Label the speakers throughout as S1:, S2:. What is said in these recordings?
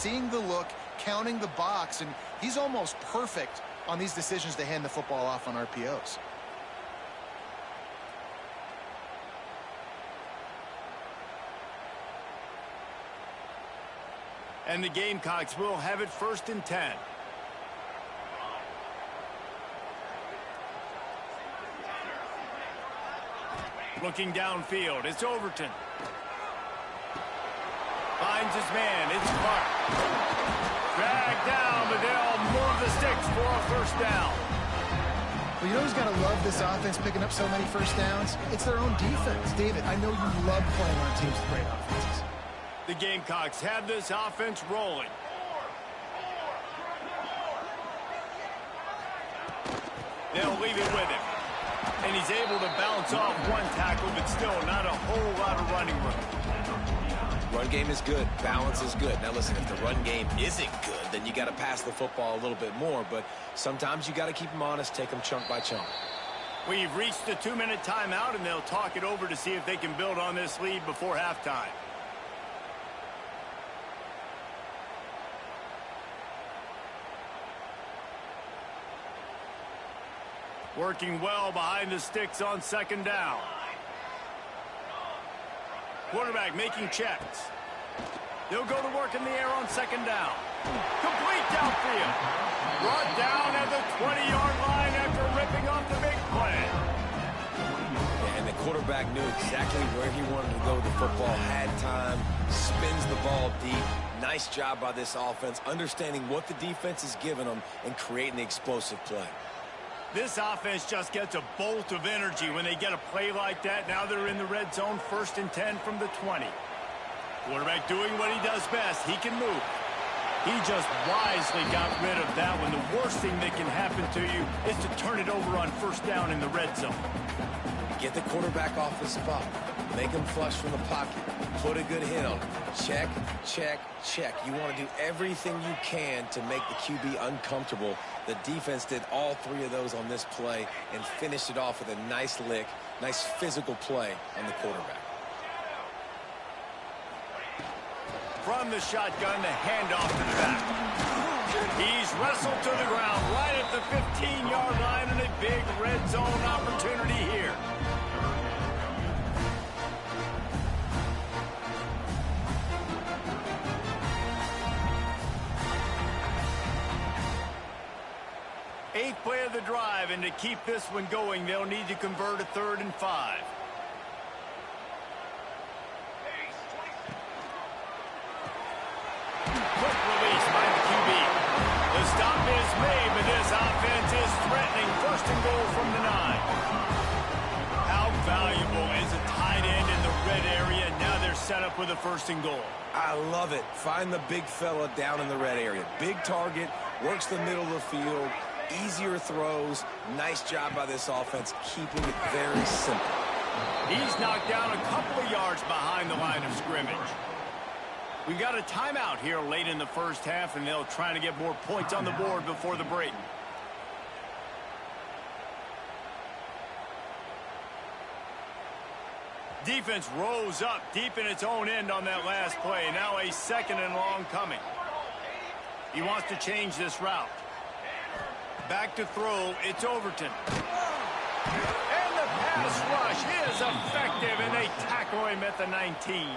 S1: seeing the look, counting the box, and he's almost perfect on these decisions to hand the football off on RPOs.
S2: And the Gamecocks will have it 1st and 10. Looking downfield, it's Overton. Finds his man, it's Clark. Dragged down, but they'll move the sticks for a 1st down.
S1: Well, you know who's got to love this offense picking up so many 1st downs? It's their own defense. David, I know you love playing on teams with great offenses.
S2: The Gamecocks have this offense rolling. They'll leave it with him. And he's able to bounce off one tackle, but still not a whole lot of running room.
S3: Run game is good. Balance is good. Now listen, if the run game isn't good, then you got to pass the football a little bit more. But sometimes you got to keep them honest, take them chunk by chunk.
S2: We've reached the 2-minute timeout, and they'll talk it over to see if they can build on this lead before halftime. Working well behind the sticks on 2nd down. Quarterback making checks. They'll go to work in the air on 2nd down. Complete downfield. Brought down at the 20-yard line after ripping off the big play.
S3: And the quarterback knew exactly where he wanted to go with the football, had time, spins the ball deep. Nice job by this offense, understanding what the defense is giving them and creating the explosive play.
S2: This offense just gets a bolt of energy when they get a play like that. Now they're in the red zone, 1st and 10 from the 20. Quarterback doing what he does best. He can move. He just wisely got rid of that one. The worst thing that can happen to you is to turn it over on 1st down in the red zone.
S3: Get the quarterback off the spot. Make him flush from the pocket. Put a good hit on him. Check, check, check. You want to do everything you can to make the QB uncomfortable. The defense did all 3 of those on this play and finished it off with a nice lick, nice physical play on the quarterback.
S2: From the shotgun, the handoff to the back. He's wrestled to the ground right at the 15-yard line, and a big red zone opportunity here. Eighth play of the drive, and to keep this one going, they'll need to convert a 3rd and 5. Quick release by the QB. The stop is made, but this offense is threatening 1st and goal from the 9. How valuable is a tight end in the red area? Now they're set up with a 1st and goal.
S3: I love it. Find the big fella down in the red area. Big target, works the middle of the field. Easier throws. Nice job by this offense, keeping it very simple.
S2: He's knocked down a couple of yards behind the line of scrimmage. We've got a timeout here late in the 1st half, and they'll try to get more points on the board before the break. Defense rose up deep in its own end on that last play. Now a 2nd and long coming. He wants to change this route. Back to throw, it's Overton. And the pass rush is effective, and they tackle him at the 19.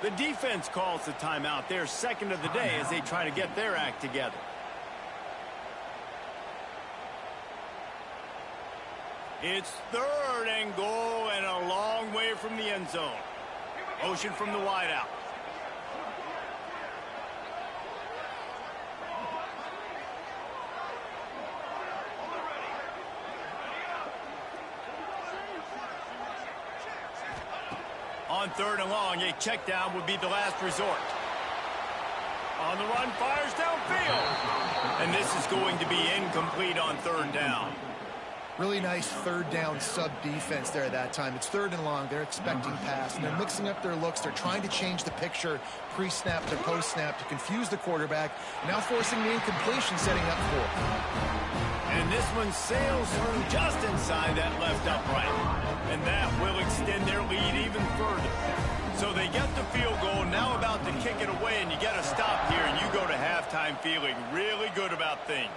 S2: The defense calls the timeout. Their 2nd of the day as they try to get their act together. It's 3rd and goal and a long way from the end zone. Motion from the wideout. On 3rd and long, a check down would be the last resort. On the run, fires downfield. And this is going to be incomplete on 3rd down.
S1: Really nice 3rd down sub-defense there at that time. It's 3rd and long. They're expecting pass, and they're mixing up their looks. They're trying to change the picture pre-snap to post-snap to confuse the quarterback, now forcing the incompletion, setting up for it.
S2: And this one sails through just inside that left upright. And that will extend their lead even further. So they get the field goal, now about to kick it away, and you get a stop here, and you halftime feeling really good about things.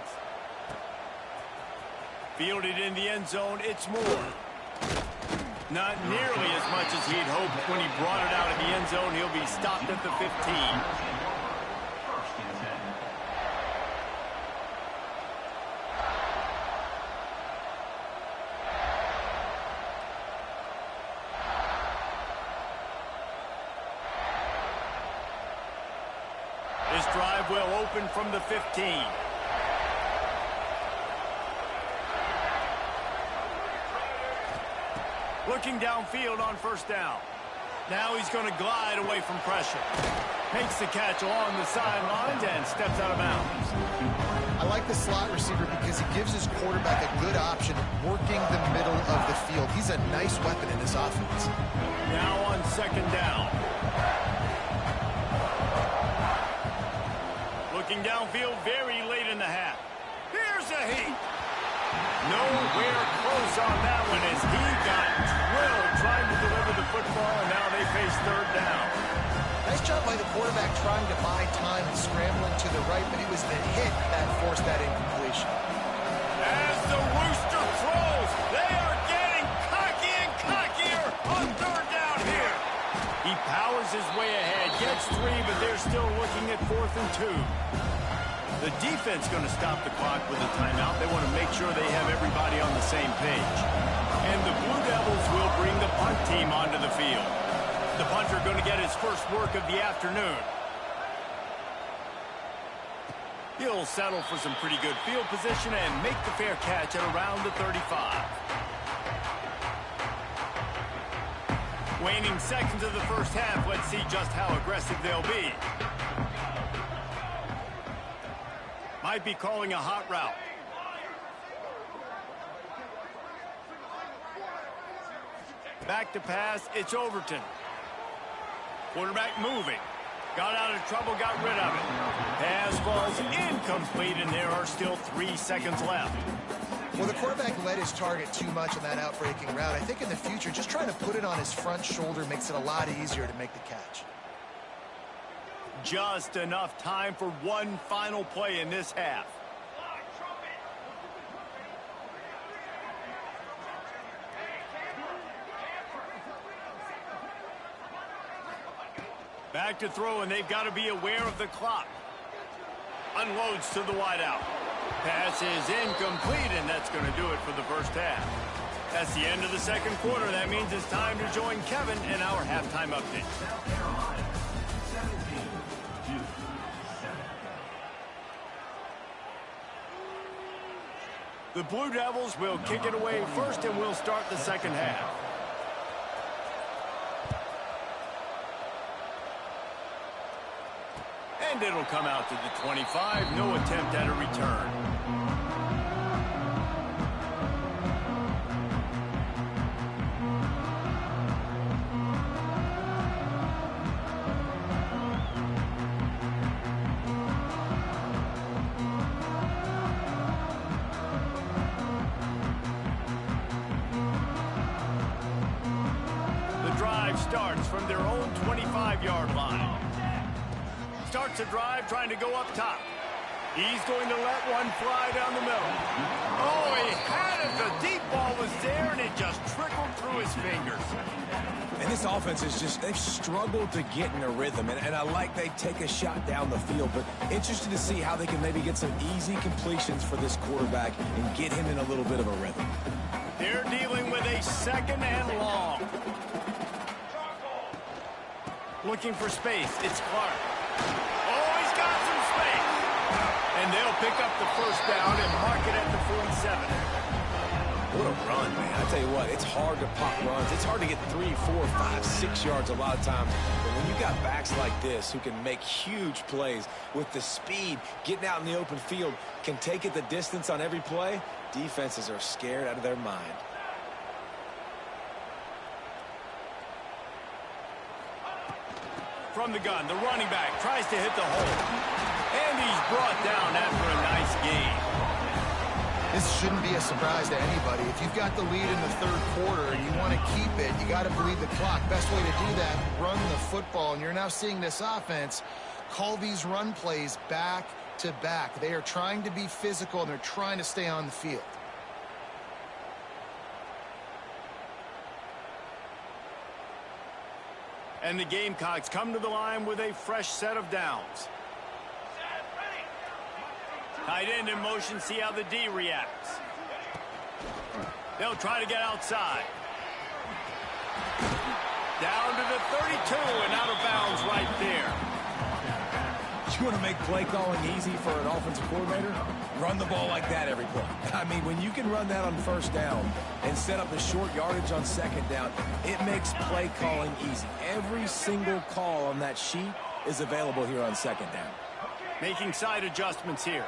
S2: Fielded in the end zone, it's more. Not nearly as much as he'd hoped when he brought it out of the end zone. He'll be stopped at the 15. This drive will open from the 15. Looking downfield on first down. Now he's going to glide away from pressure. Makes the catch along the sidelines and steps out of bounds.
S1: I like the slot receiver because he gives his quarterback a good option working the middle of the field. He's a nice weapon in this offense.
S2: Now on second down. Looking downfield very late in the half. Here's a heat. Nowhere close on that one as he got drilled trying to deliver the football, and now they face third down.
S1: Nice job by the quarterback trying to buy time and scrambling to the right, but it was the hit that forced that incompletion.
S2: As the Rooster throws, they are getting cocky and cockier on third down here. He powers his way ahead, gets 3, but they're still looking at 4th and 2. The defense going to stop the clock with a timeout. They want to make sure they have everybody on the same page. And the Blue Devils will bring the punt team onto the field. The punter going to get his first work of the afternoon. He'll settle for some pretty good field position and make the fair catch at around the 35. Waning seconds of the first half. Let's see just how aggressive they'll be. Might be calling a hot route. Back to pass, it's Overton. Quarterback moving. Got out of trouble, got rid of it. Pass falls incomplete, and there are still 3 seconds left.
S1: Well, the quarterback led his target too much on that outbreaking route. I think in the future, just trying to put it on his front shoulder makes it a lot easier to make the catch.
S2: Just enough time for one final play in this half. Back to throw, and they've got to be aware of the clock. Unloads to the wideout. Pass is incomplete, and that's going to do it for the first half. That's the end of the second quarter. That means it's time to join Kevin in our halftime update. The Blue Devils will kick it away first, and we'll start the second half. And it'll come out to the 25. No attempt at a return. Starts from their own 25-yard line. Starts a drive trying to go up top. He's going to let one fly down the middle. Oh, he had it. The deep ball was there, and it just trickled through his fingers.
S3: And this offense is just, they've struggled to get in a rhythm. And I like they take a shot down the field, but interested to see how they can maybe get some easy completions for this quarterback and get him in a little bit of a rhythm.
S2: They're dealing with a second and long. Looking for space. It's Clark. Oh, he's got some space. And they'll pick up the first down and mark it at the 47.
S3: What a run, man. I tell you what, it's hard to pop runs. It's hard to get 3, 4, 5, 6 yards a lot of times. But when you got backs like this who can make huge plays with the speed, getting out in the open field, can take it the distance on every play, defenses are scared out of their mind.
S2: From the gun, the running back tries to hit the hole. And he's brought down after a nice gain.
S1: This shouldn't be a surprise to anybody. If you've got the lead in the third quarter and you want to keep it, you got to bleed the clock. Best way to do that, run the football. And you're now seeing this offense call these run plays back back-to-back. They are trying to be physical, and they're trying to stay on the field.
S2: And the Gamecocks come to the line with a fresh set of downs. Tight end in motion, see how the D reacts. They'll try to get outside. Down to the 32 and out of bounds right there.
S3: You want to make play calling easy for an offensive coordinator? Run the ball like that every play. I mean, when you can run that on first down and set up a short yardage on second down, it makes play calling easy. Every single call on that sheet is available here on second down.
S2: Making side adjustments here.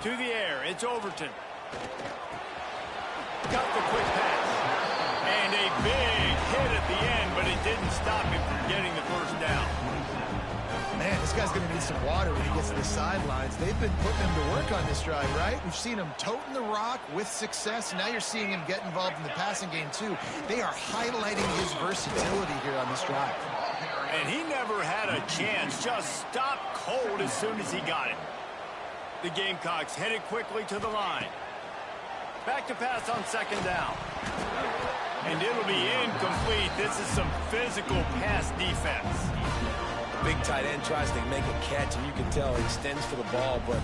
S2: To the air, it's Overton. Got the quick pass. And a big hit at the end, but it didn't stop him from getting the first down.
S1: Man, this guy's going to need some water when he gets to the sidelines. They've been putting him to work on this drive, right? We've seen him toting the rock with success. Now you're seeing him get involved in the passing game, too. They are highlighting his versatility here on this drive.
S2: And he never had a chance. Just stopped cold as soon as he got it. The Gamecocks headed quickly to the line. Back to pass on second down. And it'll be incomplete. This is some physical pass defense.
S3: Big tight end tries to make a catch, and you can tell he extends for the ball, but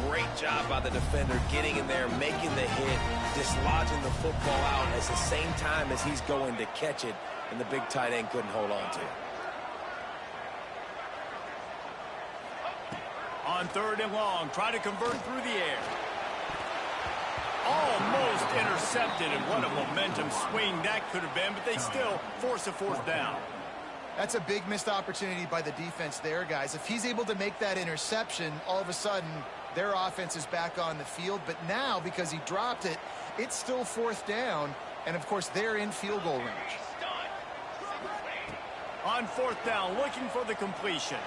S3: great job by the defender getting in there, making the hit, dislodging the football out at the same time as he's going to catch it, and the big tight end couldn't hold on to it.
S2: On third and long, try to convert through the air. Almost intercepted, and what a momentum swing that could have been, but they still force a fourth down.
S1: That's a big missed opportunity by the defense there, guys. If he's able to make that interception, all of a sudden, their offense is back on the field. But now, because he dropped it, it's still fourth down. And, of course, they're in field goal range.
S2: On fourth down, looking for the completion.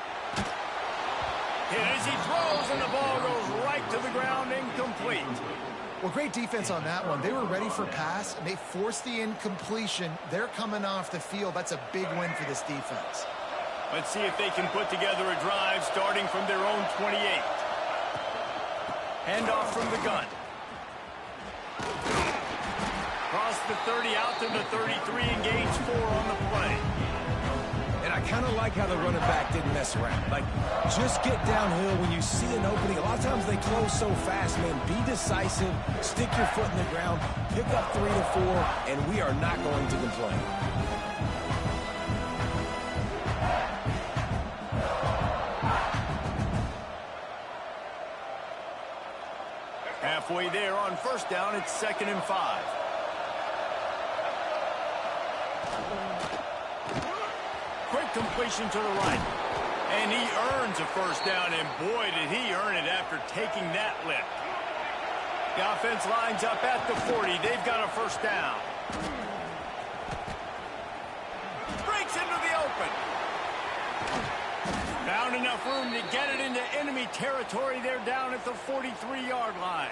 S2: Hit as he throws, and the ball goes right to the ground, incomplete.
S1: Well, great defense on that one. They were ready for pass, and they forced the incompletion. They're coming off the field. That's a big win for this defense.
S2: Let's see if they can put together a drive starting from their own 28. Handoff from the gun. Cross the 30 out to the 33, engage 4 on the play.
S3: And I kind of like how the running back didn't mess around. Like, just get downhill when you see an opening. A lot of times they close so fast, man. Be decisive, stick your foot in the ground, pick up 3 to 4, and we are not going to complain.
S2: Halfway there on first down, it's 2nd and 5. Quick completion to the right. And he earns a first down, and boy, did he earn it after taking that lift. The offense lines up at the 40. They've got a first down. Breaks into the open. Found enough room to get it into enemy territory. They're down at the 43-yard line.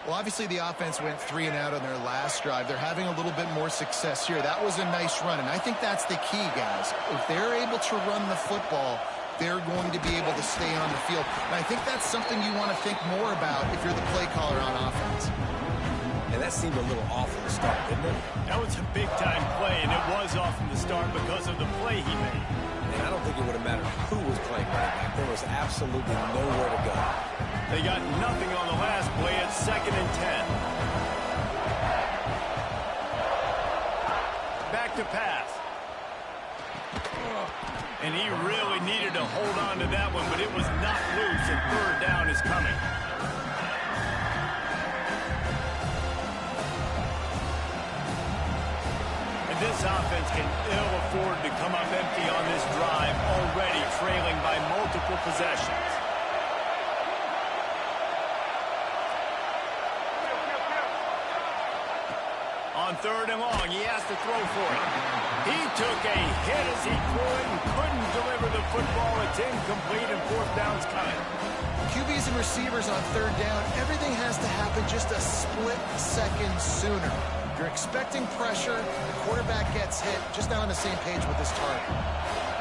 S1: Well, obviously the offense went 3 and out on their last drive. They're having a little bit more success here. That was a nice run, and I think that's the key, guys. If they're able to run the football, they're going to be able to stay on the field. And I think that's something you want to think more about if you're the play caller on offense.
S3: And that seemed a little off from the start, didn't it?
S2: That was a big-time play, and it was off from the start because of the play he made.
S3: And I don't think it would have mattered who was playing running back. There was absolutely nowhere to go.
S2: They got nothing on the last play at 2nd and 10. Back to pass. And he really needed to hold on to that one, but it was not loose, and third down is coming. And this offense can ill afford to come up empty on this drive, already trailing by multiple possessions. On third and long, he has to throw for it. He took a hit as he threw it and couldn't deliver the football. It's incomplete, and fourth down's coming.
S1: QBs and receivers on third down, everything has to happen just a split second sooner. You're expecting pressure, the quarterback gets hit, just not on the same page with his target.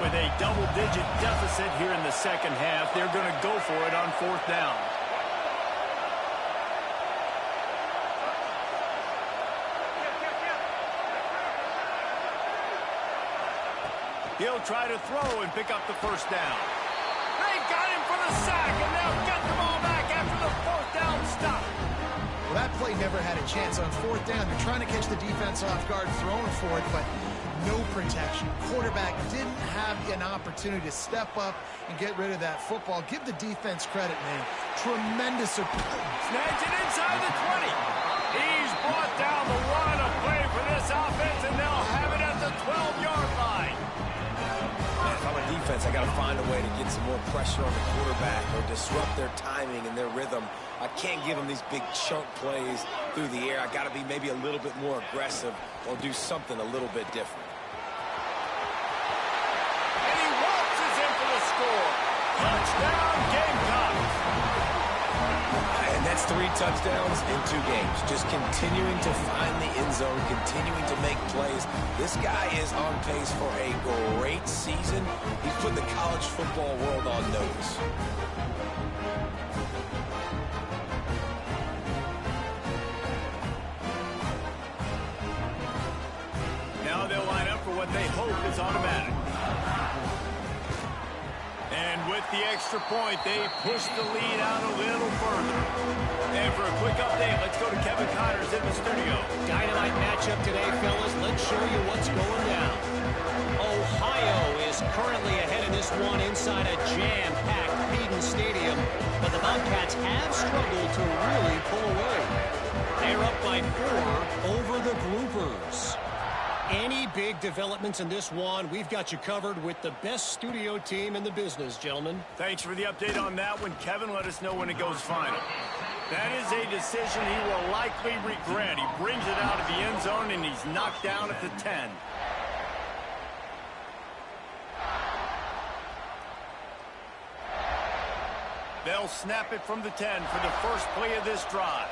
S2: With a double-digit deficit here in the second half, they're going to go for it on 4th down. He'll try to throw and pick up the 1st down. They got him for the sack, and they'll get the ball back after the 4th down stop.
S1: Well, that play never had a chance on 4th down. They're trying to catch the defense off guard, throwing for it, but no protection. Quarterback didn't have an opportunity to step up and get rid of that football. Give the defense credit, man. Tremendous support.
S2: Snags it inside the 20. He's brought down the run of play for this offense, and they'll have it at the 12-yard line.
S3: Man, if I'm a defense, I got to find a way to get some more pressure on the quarterback or disrupt their timing and their rhythm. I can't give them these big chunk plays through the air. I got to be maybe a little bit more aggressive or do something a little bit different.
S2: And he waltzes in for the score. Touchdown, Gamecocks.
S3: And that's 3 touchdowns in 2 games. Just continuing to find the end zone, continuing to make plays. This guy is on pace for a great season. He's put the college football world on notice.
S2: Now they'll line up for what they hope is automatic. And with the extra point, they push the lead out a little further. And for a quick update, let's go to Kevin Connors in the studio.
S4: Dynamite matchup today, fellas. Let's show you what's going down. Ohio is currently ahead in this one inside a jam-packed Payton Stadium, but the Bobcats have struggled to really pull away. They're up by 4 over the Groupers. Any big developments in this one, we've got you covered with the best studio team in the business, gentlemen.
S2: Thanks for the update on that one. Kevin, let us know when it goes final. That is a decision he will likely regret. He brings it out of the end zone, and he's knocked down at the 10. They'll snap it from the 10 for the first play of this drive.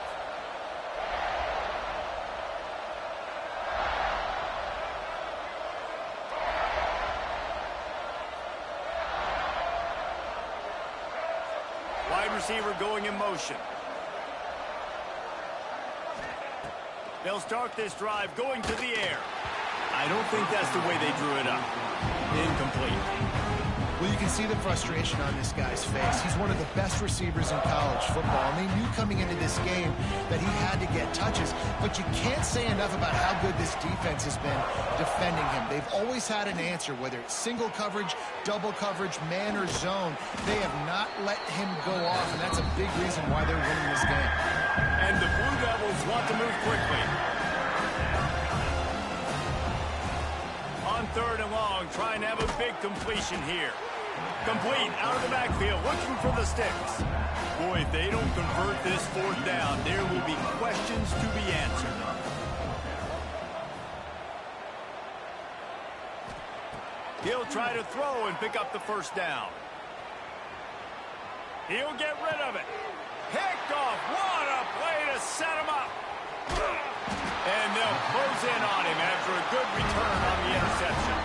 S2: Wide receiver going in motion. They'll start this drive going to the air. I don't think that's the way they drew it up. Incomplete.
S1: Well, you can see the frustration on this guy's face. He's one of the best receivers in college football, and they knew coming into this game that he had to get touches. But you can't say enough about how good this defense has been defending him. They've always had an answer, whether it's single coverage, double coverage, man or zone. They have not let him go off, and that's a big reason why they're winning this game.
S2: And the Blue Devils want to move quickly. On 3rd and long, trying to have a big completion here. Complete, out of the backfield, looking for the sticks. Boy, if they don't convert this 4th down, there will be questions to be answered. He'll try to throw and pick up the 1st down. He'll get rid of it. Picked off. What a play to set him up. And they'll close in on him after a good return on the interception.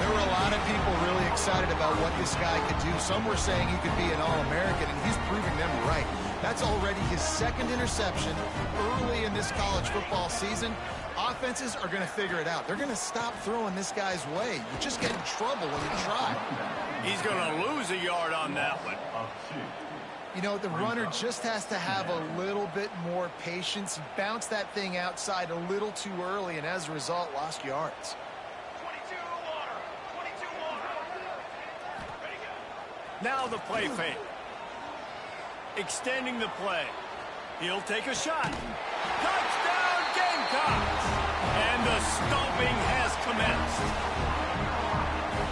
S1: There were a lot of people really excited about what this guy could do. Some were saying he could be an All-American, and he's proving them right. That's already his 2nd interception early in this college football season. Offenses are going to figure it out. They're going to stop throwing this guy's way. You just get in trouble when you try.
S2: He's going to lose a yard on that one.
S1: You know, the runner just has to have a little bit more patience. He bounced that thing outside a little too early, and as a result, lost yards.
S2: Now the play fake. Extending the play. He'll take a shot. Touchdown, Gamecocks! And the stomping has commenced.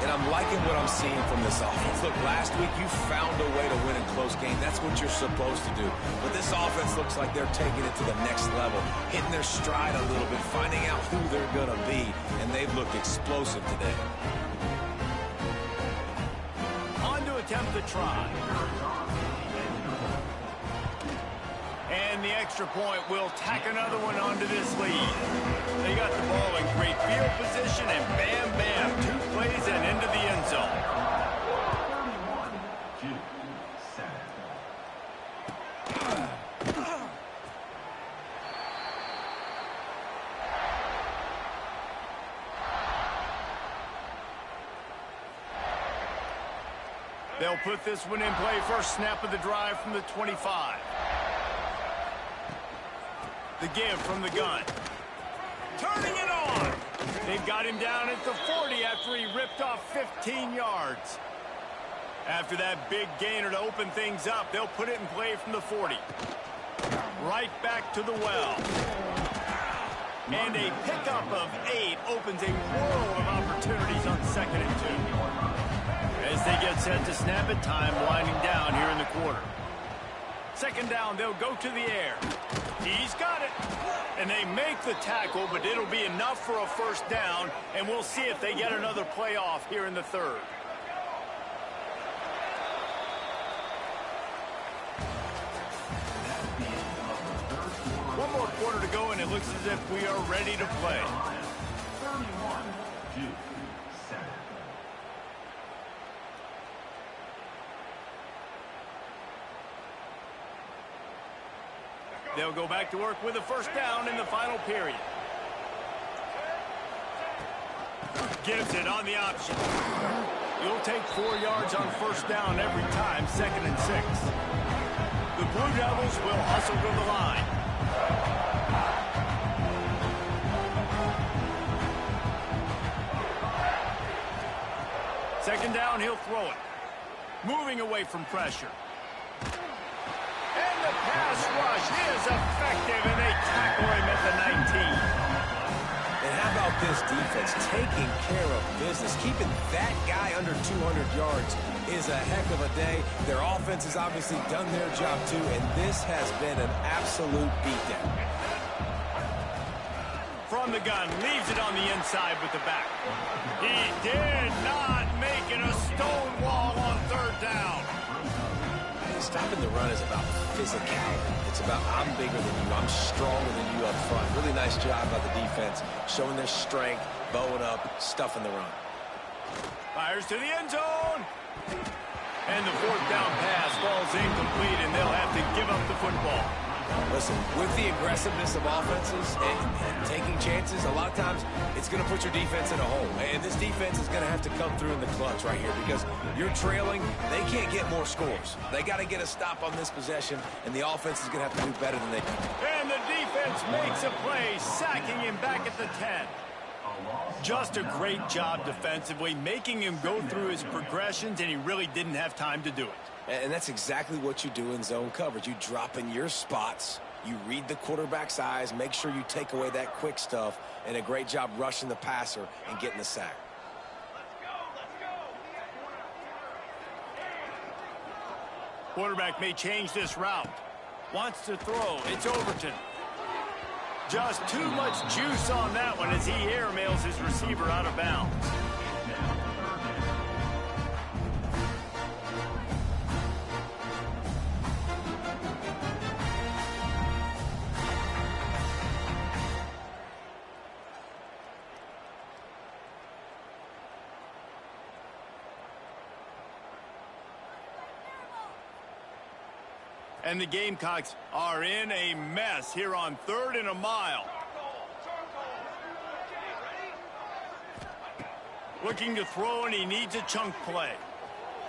S3: And I'm liking what I'm seeing from this offense. Look, last week you found a way to win a close game. That's what you're supposed to do. But this offense looks like they're taking it to the next level, hitting their stride a little bit, finding out who they're going to be. And they've looked explosive today.
S2: On to attempt the try. And the extra point will tack another one onto this lead. They got the ball in great field position, and bam, bam, 2 plays and into the end zone. They'll put this one in play. First snap of the drive from the 25. The give from the gun. Turning it on. They've got him down at the 40 after he ripped off 15 yards. After that big gainer to open things up, they'll put it in play from the 40. Right back to the well. And a pickup of 8 opens a world of opportunities on 2nd and 2. As they get set to snap it, time winding down here in the quarter. 2nd down, they'll go to the air. He's got it. And they make the tackle, but it'll be enough for a first down, and we'll see if they get another play off here in the 3rd. One more quarter to go, and it looks as if we are ready to play. They'll go back to work with a first down in the final period. Gives it on the option. You'll take 4 yards on first down every time, 2nd and 6. The Blue Devils will hustle to the line. Second down, he'll throw it. Moving away from pressure. And the pass rush is effective, and they tackle him at the 19.
S3: And how about this defense taking care of business? Keeping that guy under 200 yards is a heck of a day. Their offense has obviously done their job too, and this has been an absolute beatdown.
S2: From the gun, leaves it on the inside with the back. He did not make it a stone wall on 3rd down.
S3: Stopping the run is about physicality. It's about I'm bigger than you, I'm stronger than you up front. Really nice job by the defense, showing their strength, bowing up, stuffing the run.
S2: Fires to the end zone. And the 4th down pass falls incomplete, and they'll have to give up the football.
S3: Listen, with the aggressiveness of offenses and taking chances, a lot of times it's going to put your defense in a hole. And this defense is going to have to come through in the clutch right here because you're trailing. They can't get more scores. They got to get a stop on this possession, and the offense is going to have to do better than they do.
S2: And the defense makes a play, sacking him back at the 10. Just a great job defensively, making him go through his progressions, and he really didn't have time to do it.
S3: And that's exactly what you do in zone coverage. You drop in your spots, you read the quarterback's eyes, make sure you take away that quick stuff, and a great job rushing the passer and getting the sack.
S2: Quarterback may change this route. Wants to throw. It's Overton. Just too much juice on that one as he airmails his receiver out of bounds. And the Gamecocks are in a mess here on 3rd and a mile. Looking to throw, and he needs a chunk play.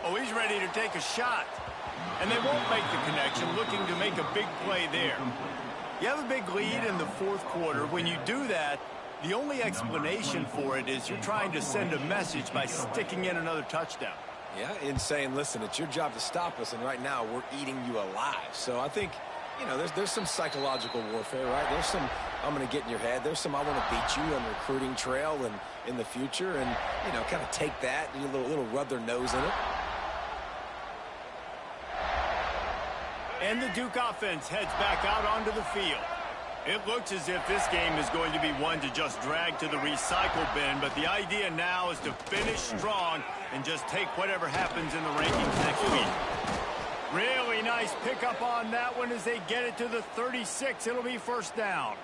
S2: Oh, he's ready to take a shot. And they won't make the connection, looking to make a big play there. You have a big lead in the 4th quarter. When you do that, the only explanation for it is you're trying to send a message by sticking in another touchdown.
S3: Yeah, and saying, listen, it's your job to stop us, and right now we're eating you alive. So I think, you know, there's some psychological warfare, right? There's some, I'm going to get in your head. There's some, I want to beat you on the recruiting trail and in the future, and, you know, kind of take that, a little rub their nose in it.
S2: And the Duke offense heads back out onto the field. It looks as if this game is going to be one to just drag to the recycle bin, but the idea now is to finish strong and just take whatever happens in the rankings next week. Really nice nice pickup on that one as they get it to the 36. It'll be first down.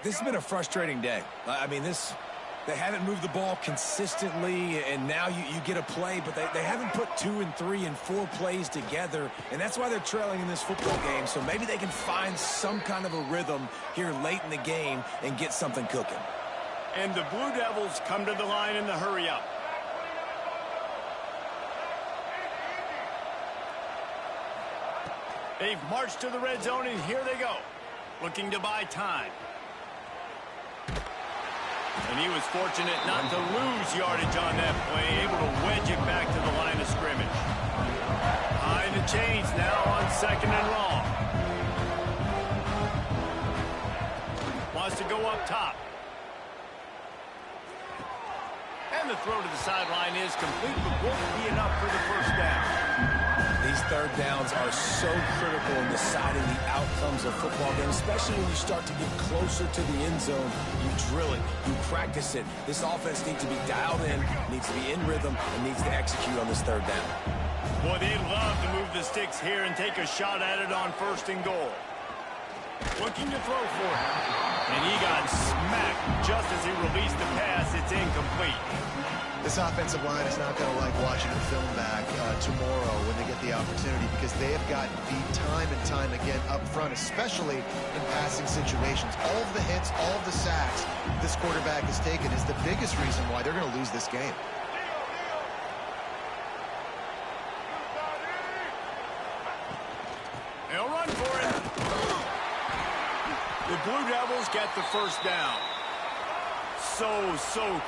S3: This has been a frustrating day. I mean, they haven't moved the ball consistently, and now you get a play, but they haven't put 2 and 3 and 4 plays together, and that's why they're trailing in this football game. So maybe they can find some kind of a rhythm here late in the game and get something cooking.
S2: And the Blue Devils come to the line in the hurry-up. They've marched to the red zone, and here they go, looking to buy time. And he was fortunate not to lose yardage on that play, able to wedge it back to the line of scrimmage. High the chains now on 2nd and long. Wants to go up top. And the throw to the sideline is complete, but won't be enough for the first down.
S3: These third downs are so critical in deciding the outcomes of football games, especially when you start to get closer to the end zone. You drill it, you practice it. This offense needs to be dialed in, needs to be in rhythm, and needs to execute on this third down.
S2: Boy, they'd love to move the sticks here and take a shot at it on 1st and goal. Looking to throw for it. And he got smacked just as he released the pass. It's incomplete.
S1: This offensive line is not going to like watching the film back tomorrow when they get the opportunity, because they have gotten beat time and time again up front, especially in passing situations. All of the hits, all of the sacks this quarterback has taken is the biggest reason why they're going to lose this game.
S2: They'll run for it. The Blue Devils get the first down. So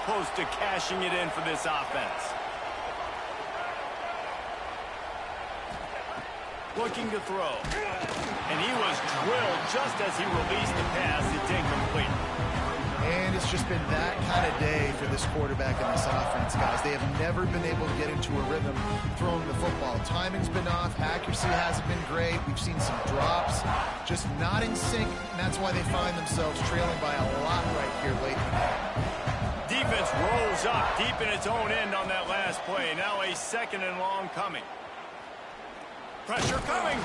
S2: close to cashing it in for this offense. Looking to throw. And he was drilled just as he released the pass. It's incomplete.
S1: And it's just been that kind of day for this quarterback and this offense, guys. They have never been able to get into a rhythm throwing the football. Timing's been off. Accuracy hasn't been great. We've seen some drops. Just not in sync, and that's why they find themselves trailing by a lot right here late in the game.
S2: Defense rolls up deep in its own end on that last play. Now a 2nd and long coming. Pressure coming.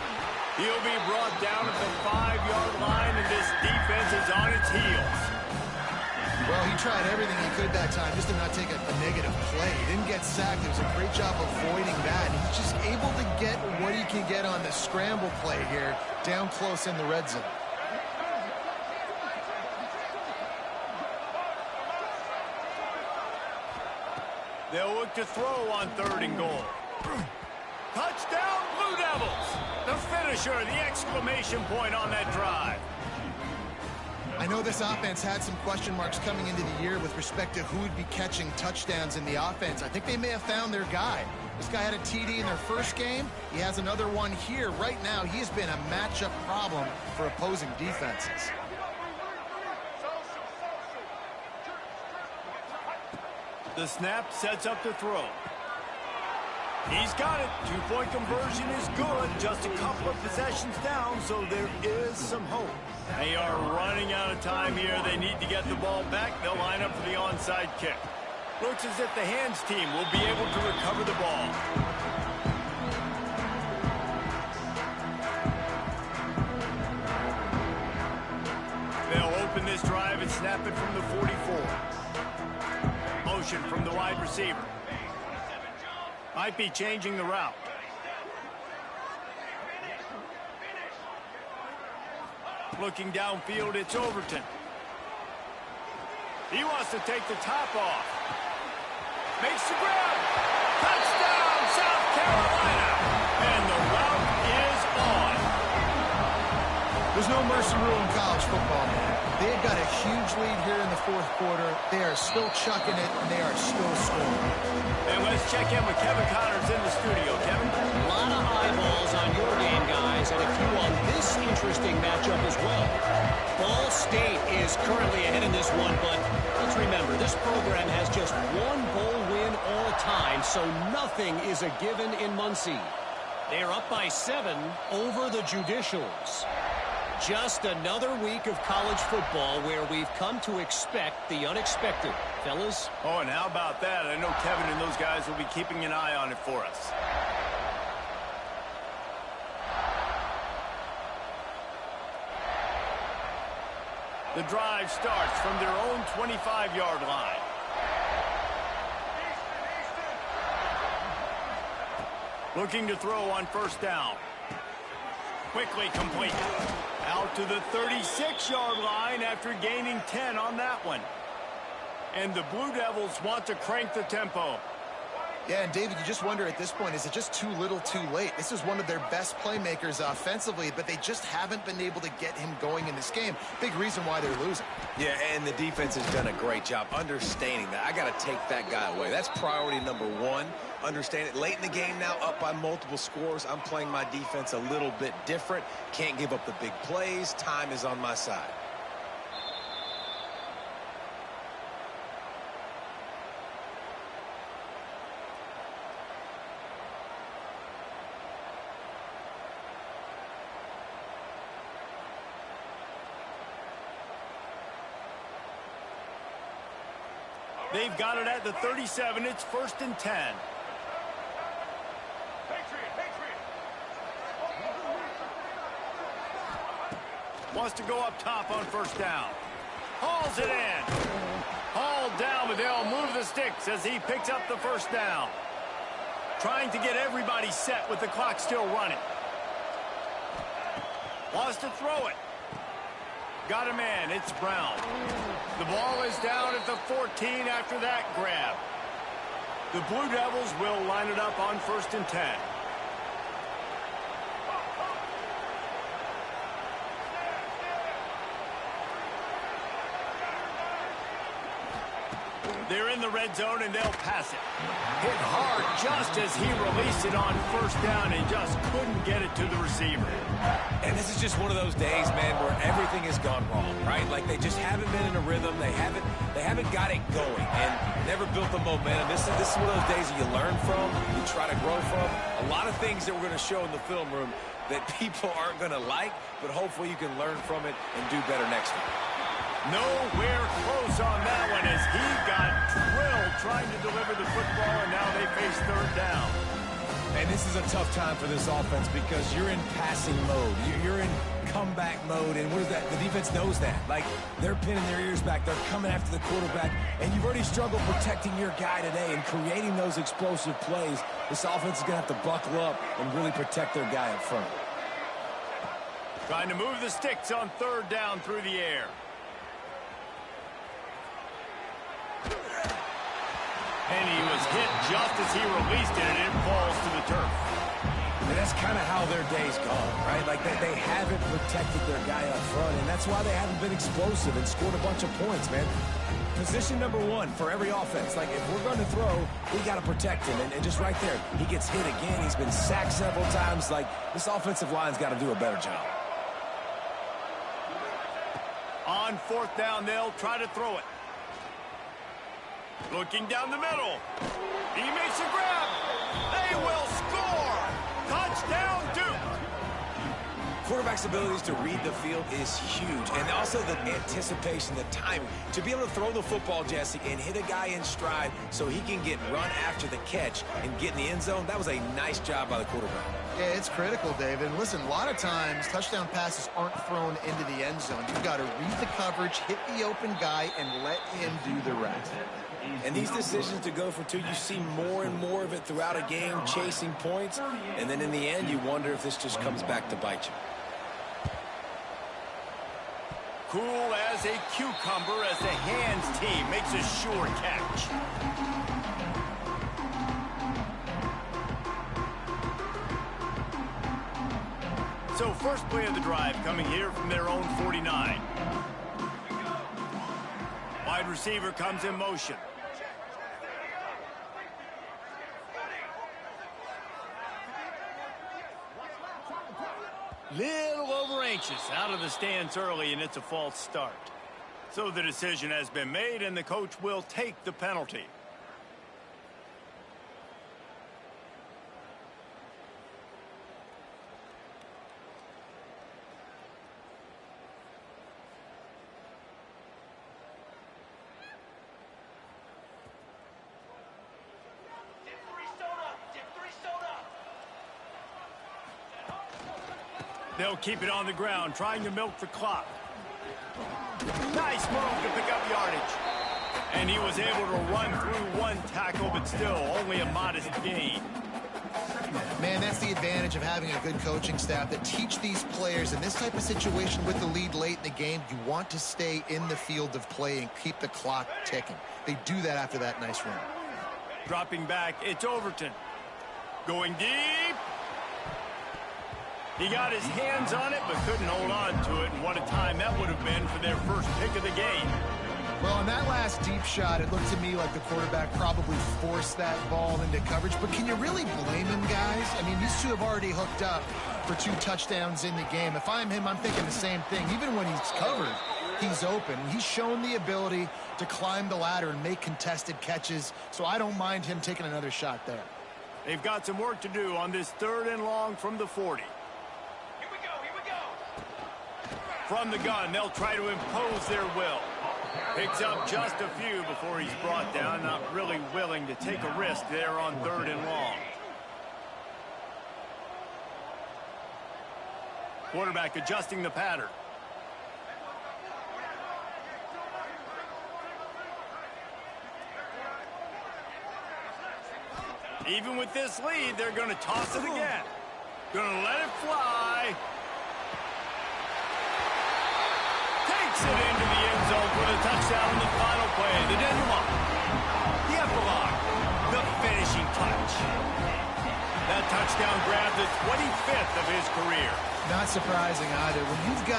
S2: He'll be brought down at the 5-yard line, and this defense is on its heels.
S1: Well, he tried everything he could that time just to not take a negative play. He didn't get sacked. It was a great job avoiding that. And he's just able to get what he can get on the scramble play here down close in the red zone.
S2: They'll look to throw on 3rd and goal. Touchdown, Blue Devils! The finisher, the exclamation point on that drive.
S1: I know this offense had some question marks coming into the year with respect to who would be catching touchdowns in the offense. I think they may have found their guy. This guy had a TD in their first game. He has another one here. Right now, he has been a matchup problem for opposing defenses.
S2: The snap sets up the throw. He's got it. 2-point conversion is good. Just a couple of possessions down, so there is some hope. They are running out of time here. They need to get the ball back. They'll line up for the onside kick. Looks as if the hands team will be able to recover the ball. They'll open this drive and snap it from the 44. Motion from the wide receiver. Might be changing the route. Looking downfield, it's Overton. He wants to take the top off. Makes the grab. Touchdown, South Carolina. And the route is on.
S1: There's no mercy rule in college football, man. They've got a huge lead here in the 4th quarter. They are still chucking it, and they are still scoring.
S2: And let's check in with Kevin Connors in the studio. Kevin?
S4: A lot of eyeballs on your game, guys, and a few on this interesting matchup as well. Ball State is currently ahead in this one, but let's remember, this program has just one bowl win all time, so nothing is a given in Muncie. They are up by 7 over the Judicials. Just another week of college football where we've come to expect the unexpected. Fellas?
S2: Oh, and how about that? I know Kevin and those guys will be keeping an eye on it for us. The drive starts from their own 25-yard line. Looking to throw on first down. Quickly complete. Out to the 36-yard line after gaining 10 on that one. And the Blue Devils want to crank the tempo.
S1: Yeah, and David, you just wonder at this point, is it just too little too late? This is one of their best playmakers offensively, but they just haven't been able to get him going in this game. Big reason why they're losing.
S3: Yeah, and the defense has done a great job understanding that. I got to take that guy away. That's priority number one. Understand it. Late in the game now, up by multiple scores. I'm playing my defense a little bit different. Can't give up the big plays. Time is on my side.
S2: They've got it at the 37. It's 1st and 10. Wants to go up top on first down. Hauls it in. Hauled down, but they'll move the sticks as he picks up the first down. Trying to get everybody set with the clock still running. Wants to throw it. Got a man. It's Brown. The ball is down at the 14 after that grab. The Blue Devils will line it up on 1st and 10. They're in the red zone, and they'll pass it. Hit hard just as he released it on first down and just couldn't get it to the receiver.
S3: And this is just one of those days, man, where everything has gone wrong, right? Like they just haven't been in a rhythm. They haven't got it going and never built the momentum. This is one of those days that you learn from, you try to grow from. A lot of things that we're going to show in the film room that people aren't going to like, but hopefully you can learn from it and do better next time.
S2: Nowhere close on that one as he got drilled trying to deliver the football, and now they face 3rd down.
S3: And this is a tough time for this offense because you're in passing mode. You're in comeback mode, and what is that? The defense knows that. Like, they're pinning their ears back. They're coming after the quarterback, and you've already struggled protecting your guy today and creating those explosive plays. This offense is going to have to buckle up and really protect their guy up front.
S2: Trying to move the sticks on 3rd down through the air. And he was hit just as he released it, and it falls to the turf.
S3: And that's kind of how their day's gone, right? Like, they haven't protected their guy up front, and that's why they haven't been explosive and scored a bunch of points, man. Position number one for every offense. Like, if we're going to throw, we got to protect him. And just right there, he gets hit again. He's been sacked several times. Like, this offensive line's got to do a better job.
S2: On 4th down, they'll try to throw it. Looking down the middle. He makes a grab. They will score. Touchdown, Duke.
S3: Quarterback's abilities to read the field is huge. And also the anticipation, the timing. To be able to throw the football, Jesse, and hit a guy in stride so he can get run after the catch and get in the end zone, that was a nice job by the quarterback.
S1: Yeah, it's critical, David. And listen, a lot of times touchdown passes aren't thrown into the end zone. You've got to read the coverage, hit the open guy, and let him do the rest.
S3: And these decisions to go for two, you see more and more of it throughout a game, chasing points. And then in the end, you wonder if this just comes back to bite you.
S2: Cool as a cucumber as the hands team makes a sure catch. So first play of the drive coming here from their own 49. Wide receiver comes in motion. Little over anxious out of the stance early, and it's a false start. So the decision has been made, and the coach will take the penalty. They'll keep it on the ground, trying to milk the clock. Nice move to pick up yardage. And he was able to run through one tackle, but still only a modest gain.
S1: Man, that's the advantage of having a good coaching staff that teach these players in this type of situation with the lead late in the game. You want to stay in the field of play and keep the clock ticking. They do that after that nice run.
S2: Dropping back, it's Overton. Going deep. He got his hands on it, but couldn't hold on to it. And what a time that would have been for their first pick of the game.
S1: Well, on that last deep shot, it looked to me like the quarterback probably forced that ball into coverage. But can you really blame him, guys? I mean, these two have already hooked up for 2 touchdowns in the game. If I'm him, I'm thinking the same thing. Even when he's covered, he's open. He's shown the ability to climb the ladder and make contested catches. So I don't mind him taking another shot there.
S2: They've got some work to do on this 3rd and long from the 40.
S5: Here we go.
S2: From the gun, they'll try to impose their will. Picks up just a few before he's brought down. Not really willing to take a risk there on 3rd and long. Quarterback adjusting the pattern. Even with this lead, they're going to toss it again. Going to let it fly. Takes it into the end zone for the touchdown in the final play. The denouement, the epilogue, the finishing touch. That touchdown grabbed the 25th of his career.
S1: Not surprising either. When you've got